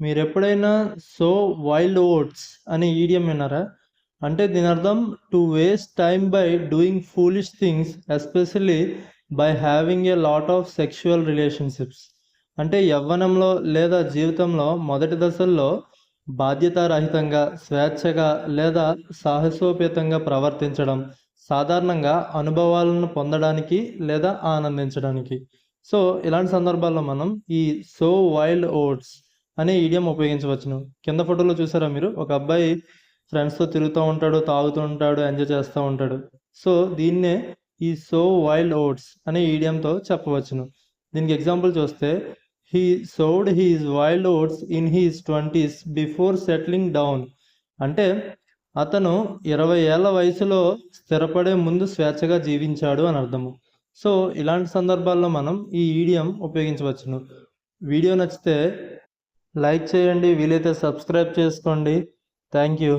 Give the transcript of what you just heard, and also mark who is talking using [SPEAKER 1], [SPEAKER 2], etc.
[SPEAKER 1] మీరెప్పుడైనా so wild oats అనే ఈడియం విన్నారా? అంటే దీని అర్థం to waste time by doing foolish things especially by having a lot of sexual relationships. అంటే యవ్వనంలో లేదా జీవితంలో మొదటి దశల్లో బాధ్యతారహితంగా, స్వేచ్ఛగా లేదా సాహసోపేతంగా ప్రవర్తించడం సాధారణంగా అనుభవాలను పొందడానికి లేదా ఆనందించడానికి. సో ఇలాంటి సందర్భాల్లో మనం ఈ సో వైల్డ్ ఓట్స్ అనే ఈడియం ఉపయోగించవచ్చును. కింద ఫోటోలో చూసారా మీరు? ఒక అబ్బాయి ఫ్రెండ్స్తో తిరుగుతూ ఉంటాడు, తాగుతూ ఉంటాడు, ఎంజాయ్ చేస్తూ ఉంటాడు. సో దీన్నే ఈ సో వైల్డ్ ఓట్స్ అనే ఈడియంతో చెప్పవచ్చును. దీనికి ఎగ్జాంపుల్ చూస్తే he sowed his wild oats in his 20s before settling down. అంటే అతను 20 ఏళ్ల వయసులో స్థిరపడే ముందు స్వేచ్ఛగా జీవించాడు అని అర్థము. సో ఇలాంటి సందర్భాల్లో మనం ఈ ఈడియం ఉపయోగించవచ్చును. వీడియో నచ్చితే లైక్ చేయండి, వీలైతే సబ్స్క్రైబ్ చేసుకోండి. Thank you.